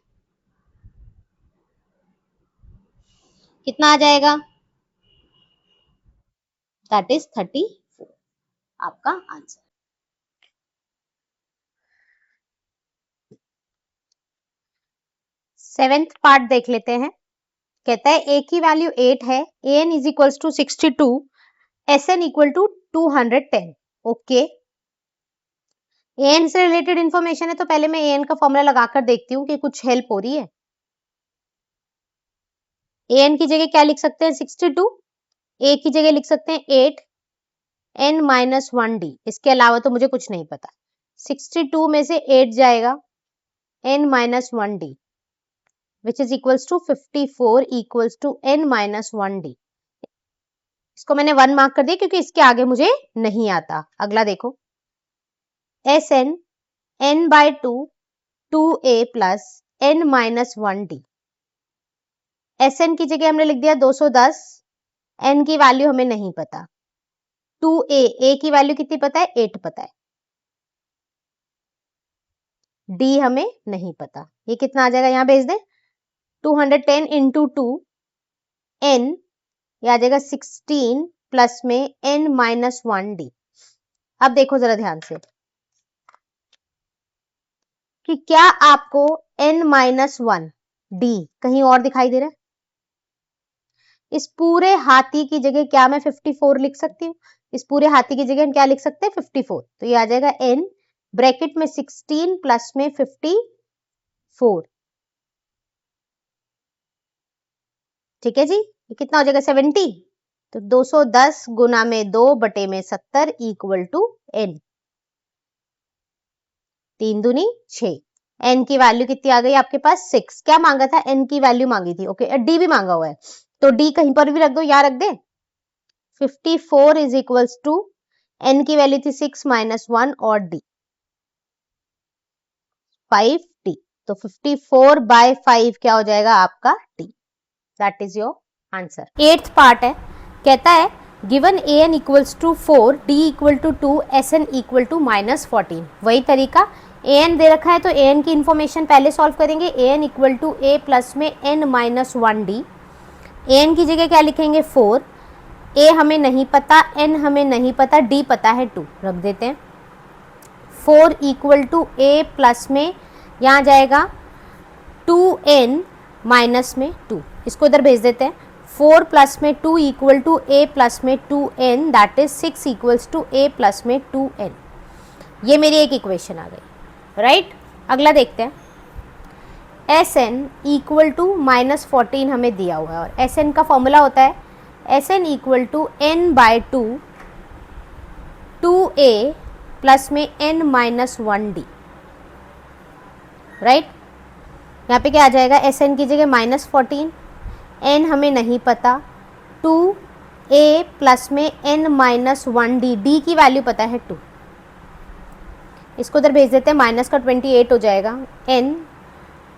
A: कितना आ जाएगा, दैट इज 34, आपका आंसर। सेवेंथ पार्ट देख लेते हैं। कहता है a की वैल्यू 8 है, an is equals to 62, sn equal to 210। Okay, an से रिलेटेड इंफॉर्मेशन है, तो पहले मैं an का फॉर्मूला लगाकर देखती हूँ कि कुछ हेल्प हो रही है। an की जगह क्या लिख सकते हैं, 62, a की जगह लिख सकते हैं 8, n-1d, इसके अलावा तो मुझे कुछ नहीं पता। 62 में से 8 जाएगा, n-1d, which is equals to 54 equals to n-1d। इसको मैंने 1 मार्क कर दिया क्योंकि इसके आगे मुझे नहीं आता। अगला देखो, Sn n/2 2a plus n-1d। Sn की जगह हमने लिख दिया 210, n की वैल्यू हमें नहीं पता, 2a की वैल्यू कितनी पता है, 8 पता है, d हमें नहीं पता। ये कितना आ जाएगा, यहां भेज दे, 210 इंटू 2 n, ये आ जाएगा 16 प्लस में n-1d। अब देखो जरा ध्यान से कि क्या आपको n-1d कहीं और दिखाई दे रहा है। इस पूरे हाथी की जगह क्या मैं 54 लिख सकती हूँ, इस पूरे हाथी की जगह हम क्या लिख सकते हैं, 54। तो ये आ जाएगा n ब्रैकेट में 16 प्लस में 54। ठीक है जी, ये कितना हो जाएगा, 70। तो 210 गुना में 2 बटे में 70 इक्वल टू n। 3 दूनी 6, n की वैल्यू कितनी आ गई आपके पास, 6। क्या मांगा था, n की वैल्यू मांगी थी। ओके, d भी मांगा हुआ है, तो d कहीं पर भी रख दो, यहां रख दे। 54 इज इक्वल्स टू, n की वैल्यू थी 6 - 1 और d 5d, तो 54/5 क्या हो जाएगा आपका d। That is your answer. 8th part है, कहता है given an equals to 4, d equal to 2, sn equal to -14। वही तरीका, an दे रखा है तो an की इंफॉर्मेशन पहले सॉल्व करेंगे। an equal to a plus में n-1d, an की जगह क्या लिखेंगे, 4, a हमें नहीं पता, n हमें नहीं पता, d पता है 2, रख देते हैं। 4 इक्वल टू a प्लस में, यहाँ जाएगा 2n माइनस में 2, इसको इधर भेज देते हैं। 4 प्लस में 2 इक्वल टू a प्लस में 2n, that is 6 equals to a plus में 2n। ये मेरी एक इक्वेशन आ गई, राइट। अगला देखते हैं, Sn इक्वल टू -14 हमें दिया हुआ है, और Sn का फॉर्मूला होता है Sn equal to n/2 2a plus में n-1d, राइट। यहाँ पे क्या आ जाएगा, Sn की जगह -14, n हमें नहीं पता, 2a प्लस में n-1d, d की वैल्यू पता है 2, इसको इधर भेज देते हैं, माइनस का 28 हो जाएगा। n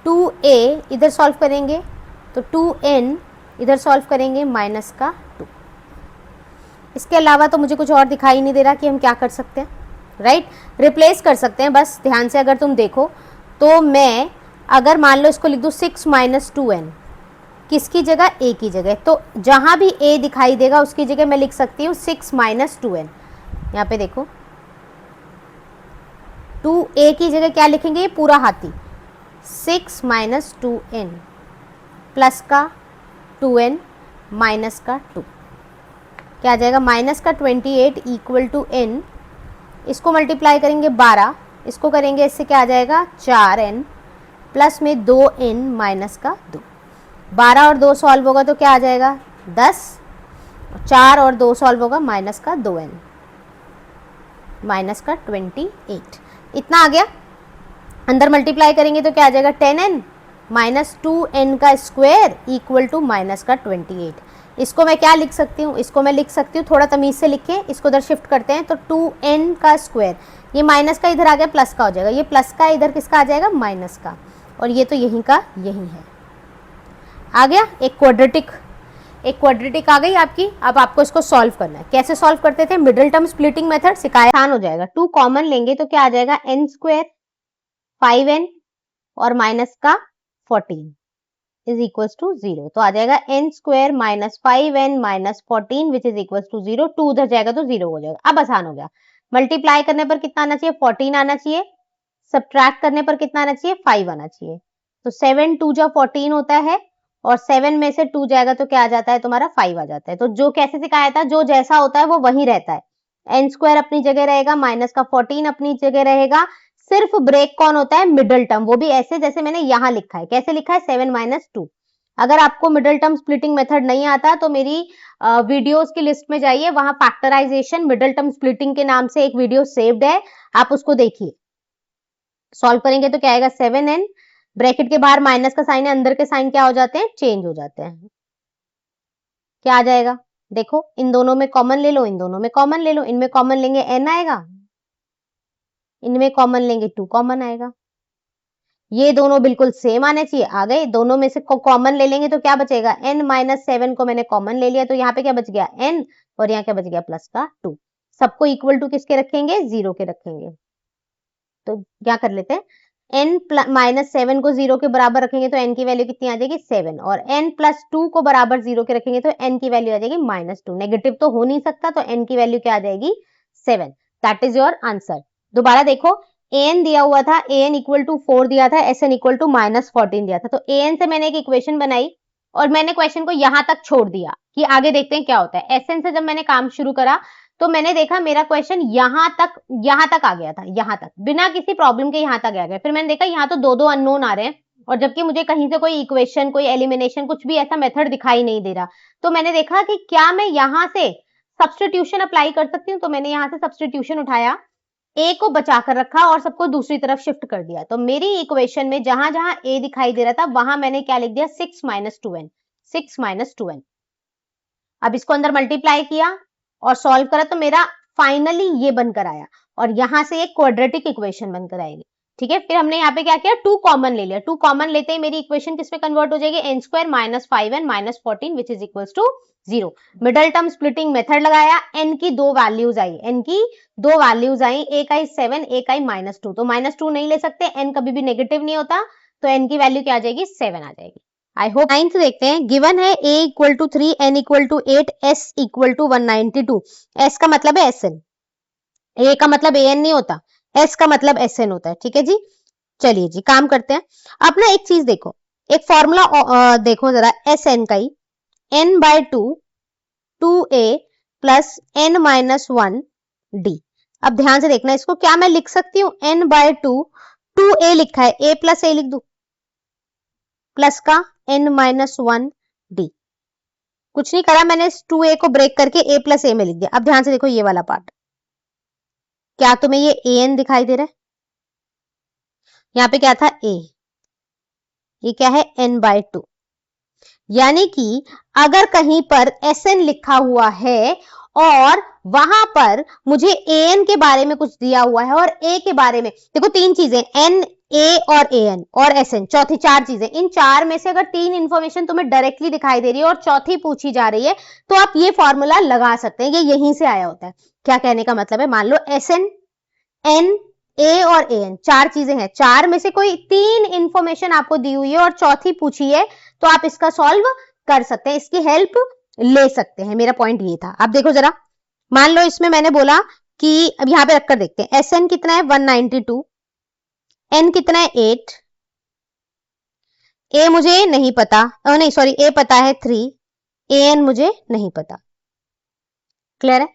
A: 2a इधर सॉल्व करेंगे तो 2n इधर सॉल्व करेंगे, माइनस का 2। इसके अलावा तो मुझे कुछ और दिखाई नहीं दे रहा कि हम क्या कर सकते हैं, राइट। रिप्लेस कर सकते हैं, बस ध्यान से अगर तुम देखो तो मैं अगर मान लो इसको लिख दूँ 6 - 2n, किसकी जगह, a की जगह, तो जहां भी a दिखाई देगा उसकी जगह मैं लिख सकती हूँ 6 - 2n। यहाँ पे देखो 2a की जगह क्या लिखेंगे, ये पूरा हाथी 6 माइनस 2n प्लस का 2n माइनस का 2, क्या आ जाएगा माइनस का 28 इक्वल टू n, इसको मल्टीप्लाई करेंगे 12, इसको करेंगे इससे क्या आ जाएगा 4n प्लस में 2n माइनस का 2, 12 और 2 सॉल्व होगा तो क्या आ जाएगा 10, 4 और 2 सॉल्व होगा माइनस का 2n माइनस का 28, इतना आ गया। अंदर मल्टीप्लाई करेंगे तो क्या आ जाएगा 10n माइनस 2n का स्क्वायर इक्वल टू माइनस का 28। इसको मैं क्या लिख सकती हूँ, इसको मैं लिख सकती हूँ, थोड़ा तमीज़ से लिखें, इसको उधर शिफ्ट करते हैं तो 2n का स्क्वायर, ये माइनस का इधर आ गया प्लस का हो जाएगा, ये प्लस का इधर किसका आ जाएगा माइनस का, और ये तो यहीं का यहीं है, आ गया एक क्वाड्रेटिक आ गई आपकी। अब आपको इसको सॉल्व करना है, कैसे सॉल्व करते थे, मिडिल टर्म स्प्लिटिंग मेथड सिखाया, आसान हो जाएगा। 2 कॉमन लेंगे तो क्या आ जाएगा n स्क्वायर 5n और माइनस का 14 इज इक्वल टू 0, तो आ जाएगा n square minus 5n minus 14 which is equal to 0, 2 उधर जाएगा तो 0 हो जाएगा। अब आसान हो गया, मल्टीप्लाई करने पर कितना आना चाहिए 14 आना चाहिए, सब्ट्रैक्ट करने पर कितना आना चाहिए 5 आना चाहिए, तो 7 2 जा 14 होता है और 7 में से 2 जाएगा तो क्या आ जाता है तुम्हारा 5 आ जाता है। तो जो कैसे सिखाया था, जो जैसा होता है वो वही रहता है, n स्क्वायर अपनी जगह रहेगा, माइनस का 14 अपनी जगह रहेगा, सिर्फ ब्रेक कौन होता है मिडिल टर्म, वो भी ऐसे जैसे मैंने यहाँ लिखा है, कैसे लिखा है 7 माइनस 2। अगर आपको मिडिल टर्म स्प्लिटिंग मेथड नहीं आता तो मेरी वीडियोस की लिस्ट में जाइए, वहां फैक्टराइजेशन मिडिल टर्म स्प्लिटिंग के नाम से एक वीडियो सेव्ड है, आप उसको देखिए। सॉल्व करेंगे तो क्या आएगा 7n, ब्रैकेट के बाहर माइनस का साइन है, अंदर के साइन क्या हो जाते हैं चेंज हो जाते हैं, क्या आ जाएगा देखो, इन दोनों में कॉमन ले लो, इन दोनों में कॉमन ले लो, इनमें कॉमन लेंगे n आएगा, इनमें कॉमन लेंगे 2 कॉमन आएगा, ये दोनों बिल्कुल सेम आने चाहिए, आ गए, दोनों में से कॉमन ले लेंगे तो क्या बचेगा n माइनस 7 को मैंने कॉमन ले लिया, तो यहाँ पे क्या बच गया n और यहाँ क्या बच गया प्लस का 2, सबको इक्वल टू किसके रखेंगे 0 के रखेंगे, तो क्या कर लेते हैं n माइनस 7 को 0 के बराबर रखेंगे तो n की वैल्यू कितनी आ जाएगी 7, और n प्लस 2 को बराबर 0 के रखेंगे तो n की वैल्यू आ जाएगी माइनस 2, नेगेटिव तो हो नहीं सकता, तो n की वैल्यू क्या आ जाएगी 7, दैट इज योर आंसर। दोबारा देखो, an दिया हुआ था, an इक्वल टू 4 दिया था, sn इक्वल टू माइनस 14 दिया था, तो an से मैंने एक इक्वेशन बनाई और मैंने क्वेश्चन को यहां तक छोड़ दिया कि आगे देखते हैं क्या होता है। sn से जब मैंने काम शुरू करा तो मैंने देखा मेरा क्वेश्चन यहां तक आ गया था, यहां तक बिना किसी प्रॉब्लम के यहां तक आ गया, फिर मैंने देखा यहाँ तो दो अननोन आ रहे हैं और जबकि मुझे कहीं से कोई इक्वेशन, कोई एलिमिनेशन, कुछ भी ऐसा मेथड दिखाई नहीं दे रहा, तो मैंने देखा कि क्या मैं यहाँ से सब्स्टिट्यूशन अप्लाई कर सकती हूँ, तो मैंने यहाँ से सब्स्टिट्यूशन उठाया, ए को बचा कर रखा और सबको दूसरी तरफ शिफ्ट कर दिया, तो मेरी इक्वेशन में जहां जहां ए दिखाई दे रहा था वहां मैंने क्या लिख दिया 6 माइनस 2n, 6 माइनस 2n। अब इसको अंदर मल्टीप्लाई किया और सॉल्व करा तो मेरा फाइनली ये बनकर आया और यहां से एक क्वाड्रेटिक इक्वेशन बनकर आएगी, ठीक है। फिर हमने यहाँ पे क्या किया 2 कॉमन ले लिया, 2 कॉमन लेते ही मेरी इक्वेशन किसमें कन्वर्ट हो जाएगी n square minus 5n minus 14 which is equal to 0। Middle term splitting method लगाया, n की 2 वैल्यूज आई, n की 2 वैल्यूज आई, एक आई 7 एक आई माइनस 2, तो माइनस 2 नहीं ले सकते, n कभी भी नेगेटिव नहीं होता, तो n की वैल्यू क्या आ जाएगी 7 आ जाएगी। I hope. 9th देखते हैं, गिवन है a equal to 3 n equal to 8 s equal to 192, s का मतलब है sn, a का मतलब an नहीं होता, s का मतलब sn होता है, ठीक है जी। चलिए जी काम करते हैं। अब ना एक चीज देखो, एक फॉर्मूला देखो जरा sn का ही, n bye 2 2a plus n minus 1 d। अब ध्यान से देखना, इसको क्या मैं लिख सकती हूँ n बाय 2 2a लिखा है, a प्लस a लिख दू प्लस का n माइनस 1 d, कुछ नहीं करा मैंने, 2a को ब्रेक करके a प्लस a में लिख दिया। अब ध्यान से देखो ये वाला पार्ट, क्या तुम्हें ये an दिखाई दे रहा है, यहाँ पे क्या था a, ये क्या है n बाय 2, यानी कि अगर कहीं पर sn लिखा हुआ है और वहां पर मुझे an के बारे में कुछ दिया हुआ है और a के बारे में, देखो 3 चीजें n a और an और sn, चौथी 4 चीजें, इन 4 में से अगर 3 इंफॉर्मेशन तुम्हें डायरेक्टली दिखाई दे रही है और चौथी पूछी जा रही है तो आप ये फॉर्मूला लगा सकते हैं, ये यहीं से आया होता है। क्या कहने का मतलब है, मान लो sn n a और an 4 चीजें हैं, 4 में से कोई 3 इंफॉर्मेशन आपको दी हुई है और चौथी पूछी है, तो आप इसका सॉल्व कर सकते हैं, इसकी हेल्प ले सकते हैं, मेरा पॉइंट ये था। अब देखो जरा, मान लो इसमें मैंने बोला कि अब यहाँ पे रखकर देखते हैं, sn कितना है 192, n कितना है 8, a मुझे नहीं पता, नहीं सॉरी a पता है 3, an मुझे नहीं पता। क्लियर है?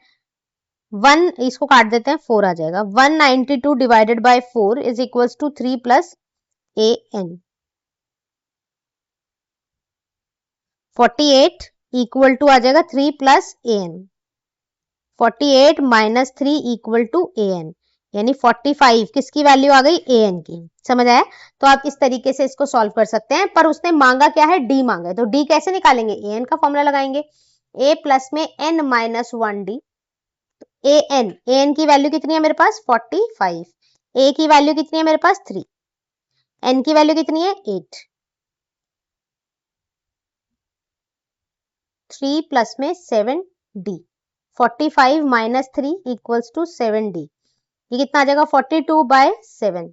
A: 1 इसको काट देते हैं, 4 आ जाएगा। 192 divided by 4 is equals to 3 plus an। 48 equal to आ जाएगा 3 plus an। 48 minus 3 equal to an, यानी 45 किसकी वैल्यू आ गई? an की। समझ आया? तो आप इस तरीके से इसको सॉल्व कर सकते हैं, पर उसने मांगा क्या है? d मांगा है, तो d कैसे निकालेंगे? an का फॉर्मूला लगाएंगे, a प्लस में n माइनस 1d, an की वैल्यू कितनी है मेरे पास? 45, a की वैल्यू कितनी है मेरे पास? 3, n की वैल्यू कितनी है? 8, 3 प्लस में 7d, 45 minus 3 equals to 7d, ये कितना आ जाएगा? 42 बाय 7,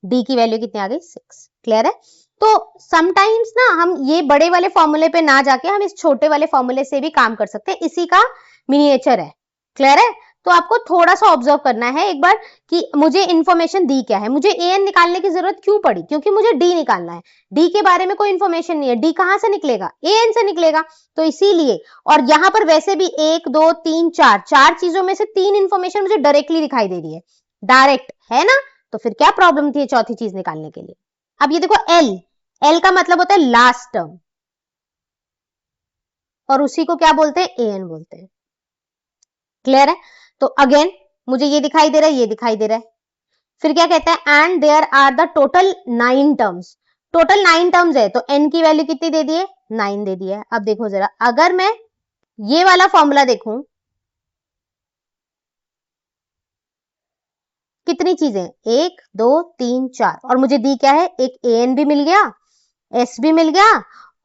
A: d की वैल्यू कितनी आ गई? 6। क्लियर है? तो समटाइम्स ना हम ये बड़े वाले फॉर्मूले पे ना जाके हम इस छोटे वाले फॉर्मूले से भी काम कर सकते हैं, इसी का मिनिएचर है। क्लियर है? तो आपको थोड़ा सा ऑब्जर्व करना है एक बार कि मुझे इंफॉर्मेशन दी क्या है, मुझे an निकालने की जरूरत क्यों पड़ी? क्योंकि मुझे d निकालना है, d के बारे में कोई इंफॉर्मेशन नहीं है, d कहां से निकलेगा? an से निकलेगा, तो इसीलिए। और यहां पर वैसे भी 1 2 3 4 चार चीजों में से 3 इंफॉर्मेशन मुझे डायरेक्टली दिखाई दे रही है, डायरेक्ट है ना, तो फिर क्या प्रॉब्लम थी चौथी चीज निकालने के लिए? अब ये देखो l का मतलब होता है लास्ट टर्म, और उसी को क्या बोलते हैं? an बोलते हैं। क्लियर है? तो अगेन मुझे ये दिखाई दे रहा है, ये दिखाई दे रहा है, फिर क्या कहता है? And there are the total 9 terms, total 9 terms है, तो n की वैल्यू कितनी दे दी है? 9 दे दी है। अब देखो जरा, अगर मैं ये वाला फॉर्मूला देखूं, कितनी चीजें? 1 2 3 4, और मुझे दी क्या है? एक an भी मिल गया, s भी मिल गया,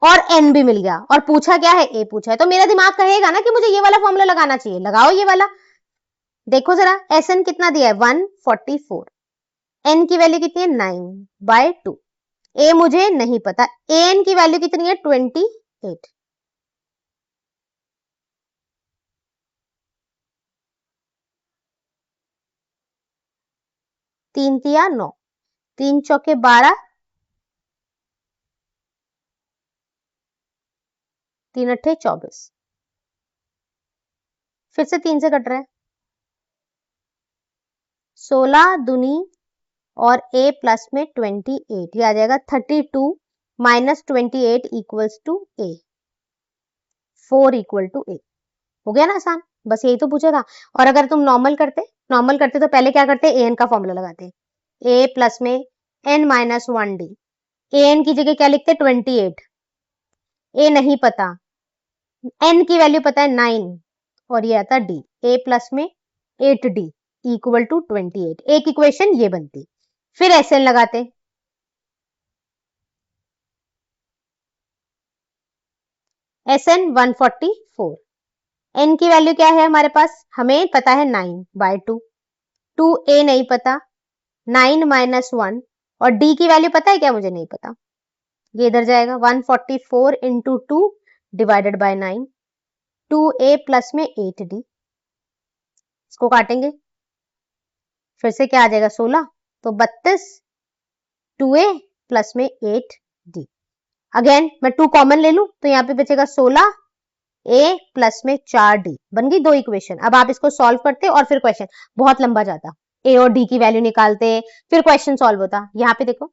A: और n भी मिल गया, और पूछा क्या है? a पूछा है, तो मेरा दिमाग कहेगा ना कि मुझे ये वाला फॉर्मूला लगाना चाहिए, लगाओ ये वाला। देखो जरा, Sn कितना दिया है? 144, n की वैल्यू कितनी है? 9 बाय 2, a मुझे नहीं पता, an की वैल्यू कितनी है? 28, तीन तिया 9, 3 चौके 12, 3 अट्ठे 24, फिर से 3 से कट रहा है, 16 दूनी और a प्लस में 28, ये आ जाएगा 32 minus 28 equals to a, 4 equal to a। हो गया ना आसान? बस यही तो पूछा था। और अगर तुम नॉर्मल करते तो पहले क्या करते? an का फॉर्मूला लगाते, a प्लस में n माइनस 1d, an की जगह क्या लिखते? 28, a नहीं पता, n की वैल्यू पता है 9, और ये आता d, a प्लस में 8d इक्वल टू 28, एक इक्वेशन ये बनती। फिर Sn लगाते, Sn 144, n की वैल्यू क्या है हमारे पास? हमें पता है 9 बाय 2, 2a नहीं पता, 9 माइनस 1, और d की वैल्यू पता है क्या? मुझे नहीं पता, ये इधर जाएगा, 144 into 2 divided by 9, 2a plus में 8d, इसको काटेंगे, फिर से क्या आ जाएगा? 16, तो 32, 2a प्लस में 8d। अगेन मैं 2 कॉमन ले लूं, तो यहाँ पे बचेगा 16 a प्लस में 4d, बन गई 2 इक्वेशन। अब आप इसको सॉल्व करते और फिर क्वेश्चन बहुत लंबा जाता, a और d की वैल्यू निकालते, फिर क्वेश्चन सॉल्व होता। यहाँ पे देखो,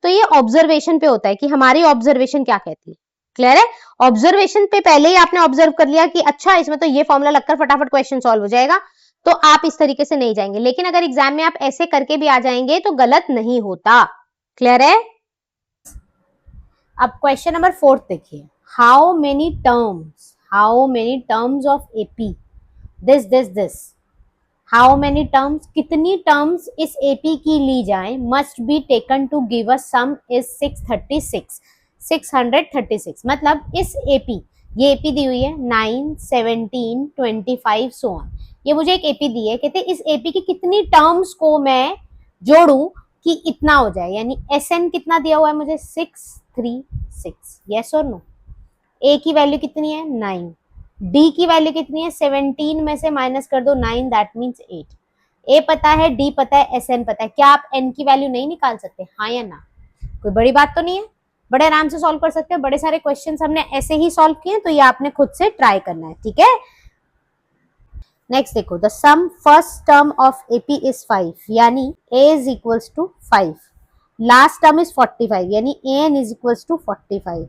A: तो ये ऑब्जर्वेशन पे होता है कि हमारी ऑब्जर्वेशन क्या कहती है। क्लियर है? ऑब्जर्वेशन पे पहले ही आपने ऑब्जर्व कर लिया कि अच्छा इसमें तो ये फॉर्मूला लगकर फटाफट क्वेश्चन सॉल्व हो जाएगा, तो आप इस तरीके से नहीं जाएंगे। लेकिन अगर एग्जाम में आप ऐसे करके भी आ जाएंगे तो गलत नहीं होता। क्लियर है? अब क्वेश्चन नंबर 4 देखिए, how many terms of AP this how many terms, कितनी टर्म्स इस एपी की ली जाए, must be taken to give us sum is 636, मतलब इस एपी, ये एपी दी हुई है 9 17 25 सो ऑन, ये मुझे एक एपी दी है, कहते इस एपी की कितनी टर्म्स को मैं जोड़ूं कि इतना हो जाए, यानी Sn कितना दिया हुआ है मुझे? 636, यस और नो? a की वैल्यू कितनी है? 9, d की वैल्यू कितनी है? 17 में से माइनस कर दो 9, दैट मीन्स 8, ए पता है, डी पता है, एस एन पता है, क्या आप एन की वैल्यू नहीं निकाल सकते? हाँ या ना? कोई बड़ी बात तो नहीं है, बड़े आराम से सॉल्व कर सकते हो। बड़े सारे क्वेश्चंस हमने ऐसे ही सॉल्व किए, तो ये आपने खुद से ट्राई करना है, ठीक है। नेक्स्ट देखो, the sum first term of AP is 5, यानी A is equals to 5, last term is 45, यानी A N is equals to 45,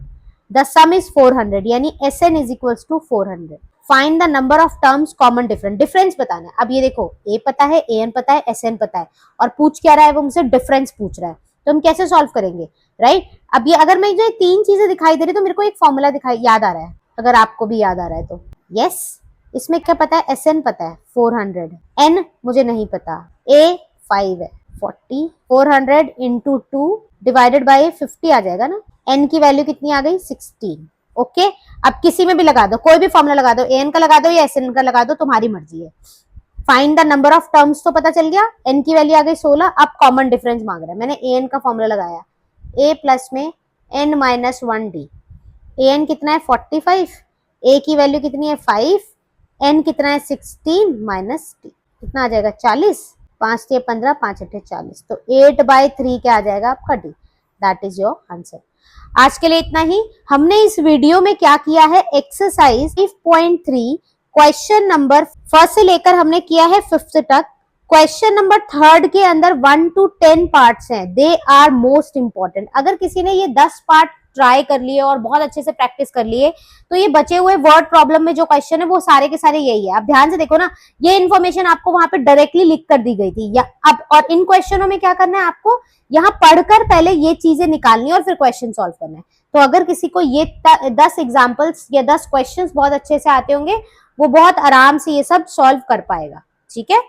A: the sum is 400, यानी S N is equals to 400। Find the number of terms common difference, difference बताना है। अब ये देखो, ए पता है, ए एन पता है, एस एन पता है, और पूछ क्या रहा है, वो मुझसे डिफरेंस पूछ रहा है, तो हम कैसे सॉल्व करेंगे, राइट। अब ये अगर मैं जो तीन चीजें दिखाई दे रही, तो मेरे को एक फॉर्मूला दिखाई याद आ रहा है, अगर आपको भी याद आ रहा है तो। यस, इसमें क्या पता है, एस एन पता है 400, एन मुझे नहीं पता, ए 5 है, 40, 400 इंटू 2 डिवाइडेड बाई 50 आ जाएगा ना। एन की वैल्यू कितनी आ गई, 16। ओके, अब किसी में भी लगा दो, कोई भी फॉर्मूला लगा दो, एन का लगा दो या एस एन का लगा दो, तुम्हारी मर्जी है। Find the number of terms तो पता चल गया, एन की वैल्यू आ गई 16। अब कॉमन डिफरेंस मांग रहा है, मैंने ए एन का फॉर्मूला लगाया, ए प्लस में N minus 1 D. A N कितना है 45, ए की वैल्यू कितनी है 5, एन कितना है 16 माइनस डी, कितना आ जाएगा 40, 5 से 15, 5 8 40, तो 8/3 क्या आ जाएगा आपका D. That is your answer. आज के लिए इतना ही। हमने इस वीडियो में क्या किया है, एक्सरसाइज 5.3 क्वेश्चन नंबर फर्स्ट से लेकर हमने किया है 5th तक। क्वेश्चन नंबर 3rd के अंदर 1 to 10 पार्ट्स हैं, दे आर मोस्ट इंपॉर्टेंट। अगर किसी ने ये 10 पार्ट ट्राई कर लिए और बहुत अच्छे से प्रैक्टिस कर लिए, तो ये बचे हुए वर्ड प्रॉब्लम में जो क्वेश्चन है वो सारे के सारे यही है। आप ध्यान से देखो ना, ये इन्फॉर्मेशन आपको वहां पे डायरेक्टली लिख कर दी गई थी, या अब और इन क्वेश्चनों में क्या करना है आपको, यहाँ पढ़कर पहले ये चीजें निकालनी और फिर क्वेश्चन सॉल्व करना है। तो अगर किसी को ये 10 एग्जाम्पल्स या 10 क्वेश्चंस बहुत अच्छे से आते होंगे, वो बहुत आराम से ये सब सॉल्व कर पाएगा, ठीक है।